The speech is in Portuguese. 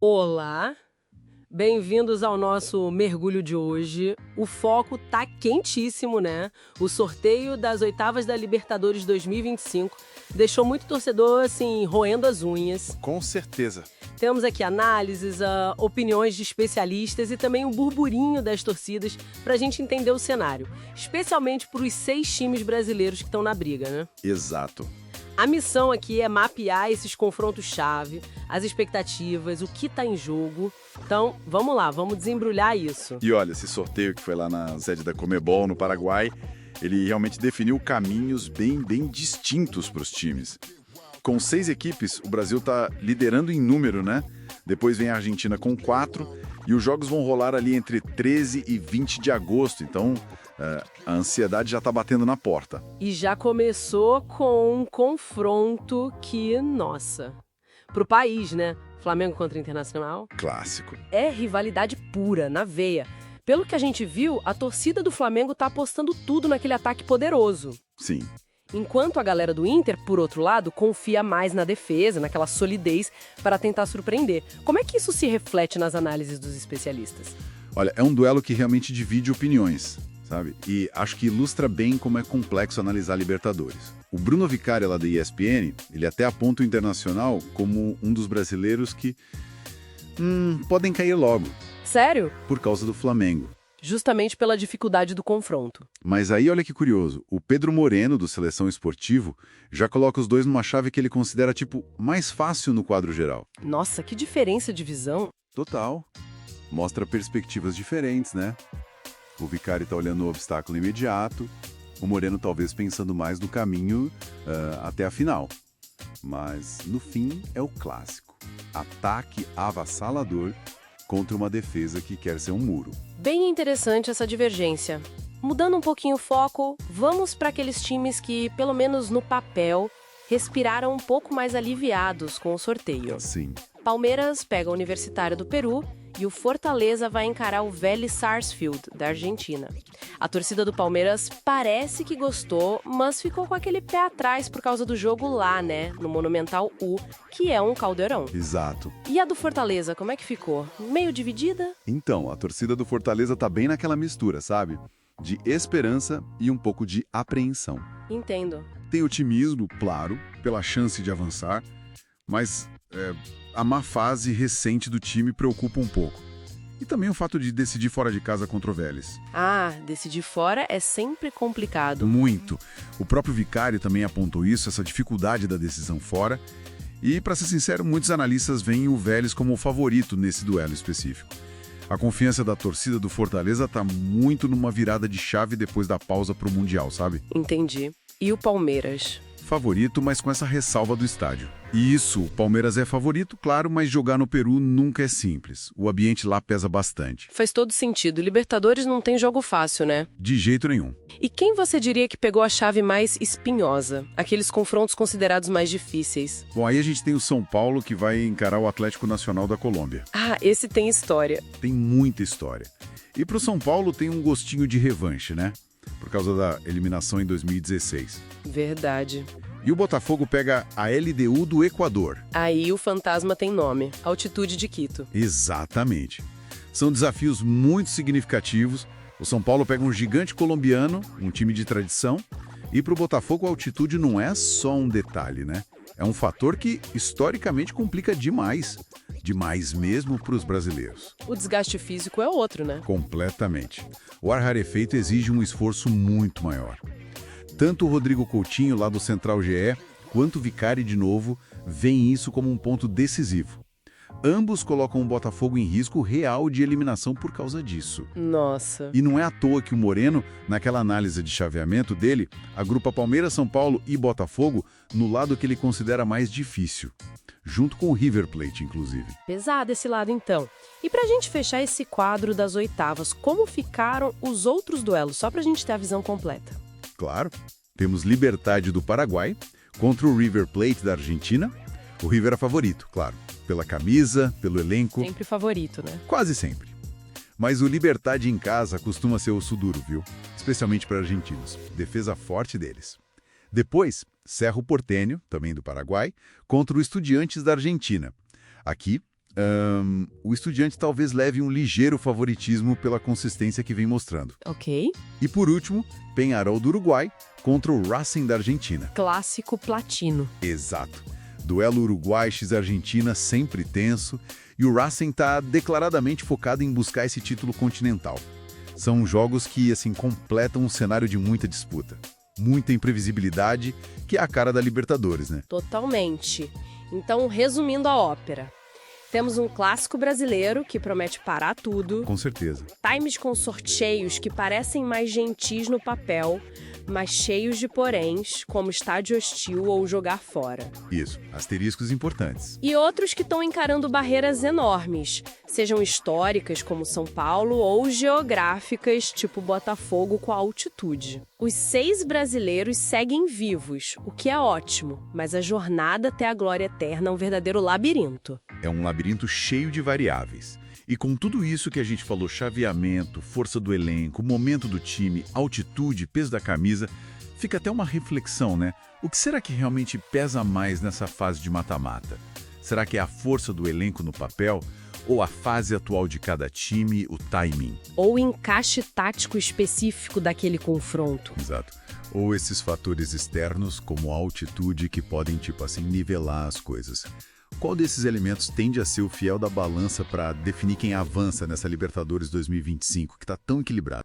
Olá, bem-vindos ao nosso mergulho de hoje. O foco tá quentíssimo, né? O sorteio das oitavas da Libertadores 2025 deixou muito torcedor, assim, roendo as unhas. Com certeza. Temos aqui análises, opiniões de especialistas e também o burburinho das torcidas pra gente entender o cenário, especialmente para os 6 times brasileiros que estão na briga, né? Exato. A missão aqui é mapear esses confrontos-chave, as expectativas, o que está em jogo. Então, vamos lá, vamos desembrulhar isso. E olha, esse sorteio que foi lá na sede da Conmebol, no Paraguai, ele realmente definiu caminhos bem distintos para os times. Com 6 equipes, o Brasil está liderando em número, né? Depois vem a Argentina com 4, e os jogos vão rolar ali entre 13 e 20 de agosto. Então, a ansiedade já está batendo na porta. E já começou com um confronto que, nossa, pro país, né? Flamengo contra Internacional. Clássico. É rivalidade pura, na veia. Pelo que a gente viu, a torcida do Flamengo tá apostando tudo naquele ataque poderoso. Sim. Enquanto a galera do Inter, por outro lado, confia mais na defesa, naquela solidez, para tentar surpreender. Como é que isso se reflete nas análises dos especialistas? Olha, é um duelo que realmente divide opiniões, sabe? E acho que ilustra bem como é complexo analisar Libertadores. O Bruno Vicari, lá da ESPN, ele até aponta o Internacional como um dos brasileiros que podem cair logo, Sério? por causa do Flamengo. Justamente pela dificuldade do confronto. Mas aí, olha que curioso, o Pedro Moreno, do Seleção Esportivo, já coloca os dois numa chave que ele considera, mais fácil no quadro geral. Nossa, que diferença de visão. Total. Mostra perspectivas diferentes, né? O Vicari tá olhando o obstáculo imediato, o Moreno talvez pensando mais no caminho até a final. Mas, no fim, é o clássico. Ataque avassalador contra uma defesa que quer ser um muro. Bem interessante essa divergência. Mudando um pouquinho o foco, vamos para aqueles times que, pelo menos no papel, respiraram um pouco mais aliviados com o sorteio. Sim. Palmeiras pega o Universitário do Peru e o Fortaleza vai encarar o Vélez Sarsfield, da Argentina. A torcida do Palmeiras parece que gostou, mas ficou com aquele pé atrás por causa do jogo lá, né? No Monumental U, que é um caldeirão. Exato. E a do Fortaleza, como é que ficou? Meio dividida? Então, a torcida do Fortaleza tá bem naquela mistura, sabe? De esperança e um pouco de apreensão. Entendo. Tem otimismo, claro, pela chance de avançar, mas a má fase recente do time preocupa um pouco. E também o fato de decidir fora de casa contra o Vélez. Ah, decidir fora é sempre complicado. Muito. O próprio Vicário também apontou isso, essa dificuldade da decisão fora. E, para ser sincero, muitos analistas veem o Vélez como o favorito nesse duelo específico. A confiança da torcida do Fortaleza está muito numa virada de chave depois da pausa para o Mundial, sabe? Entendi. E o Palmeiras? Favorito, mas com essa ressalva do estádio. E isso, o Palmeiras é favorito, claro, mas jogar no Peru nunca é simples. O ambiente lá pesa bastante. Faz todo sentido. Libertadores não tem jogo fácil, né? De jeito nenhum. E quem você diria que pegou a chave mais espinhosa? Aqueles confrontos considerados mais difíceis? Bom, aí a gente tem o São Paulo que vai encarar o Atlético Nacional da Colômbia. Ah, esse tem história. Tem muita história. E pro São Paulo tem um gostinho de revanche, né? Por causa da eliminação em 2016. Verdade. E o Botafogo pega a LDU do Equador. Aí o fantasma tem nome. Altitude de Quito. Exatamente. São desafios muito significativos. O São Paulo pega um gigante colombiano, um time de tradição, e para o Botafogo a altitude não é só um detalhe, né? É um fator que historicamente complica demais. Demais mesmo para os brasileiros. O desgaste físico é outro, né? Completamente. O ar rarefeito exige um esforço muito maior. Tanto o Rodrigo Coutinho, lá do Central GE, quanto o Vicari, de novo, veem isso como um ponto decisivo. Ambos colocam o Botafogo em risco real de eliminação por causa disso. Nossa. E não é à toa que o Moreno, naquela análise de chaveamento dele, agrupa Palmeiras, São Paulo e Botafogo no lado que ele considera mais difícil. Junto com o River Plate, inclusive. Pesado esse lado, então. E pra gente fechar esse quadro das oitavas, como ficaram os outros duelos? Só pra gente ter a visão completa. Claro, temos Libertad do Paraguai contra o River Plate da Argentina. O River é favorito, claro, pela camisa, pelo elenco. Sempre favorito, né? Quase sempre. Mas o Libertad em casa costuma ser osso duro, viu? Especialmente para argentinos. Defesa forte deles. Depois, Cerro Porteño, também do Paraguai, contra o Estudiantes da Argentina. Aqui, O Estudiantes talvez leve um ligeiro favoritismo pela consistência que vem mostrando. Ok. E por último, Peñarol do Uruguai contra o Racing da Argentina. Clássico platino. Exato. Duelo Uruguai x Argentina sempre tenso, e o Racing está declaradamente focado em buscar esse título continental. São jogos que, assim, completam um cenário de muita disputa. Muita imprevisibilidade, que é a cara da Libertadores, né? Totalmente. Então, resumindo a ópera, temos um clássico brasileiro que promete parar tudo, Com certeza. times com sorteios que parecem mais gentis no papel, mas cheios de poréns, como estádio hostil ou jogar fora. Isso, asteriscos importantes. E outros que estão encarando barreiras enormes, sejam históricas, como São Paulo, ou geográficas, tipo Botafogo com a altitude. Os 6 brasileiros seguem vivos, o que é ótimo, mas a jornada até a glória eterna é um verdadeiro labirinto. É um labirinto cheio de variáveis. E com tudo isso que a gente falou, chaveamento, força do elenco, momento do time, altitude, peso da camisa, fica até uma reflexão, né? O que será que realmente pesa mais nessa fase de mata-mata? Será que é a força do elenco no papel? Ou a fase atual de cada time, o timing? Ou o encaixe tático específico daquele confronto. Exato. Ou esses fatores externos, como a altitude, que podem, tipo assim, nivelar as coisas. Qual desses elementos tende a ser o fiel da balança para definir quem avança nessa Libertadores 2025, que está tão equilibrado?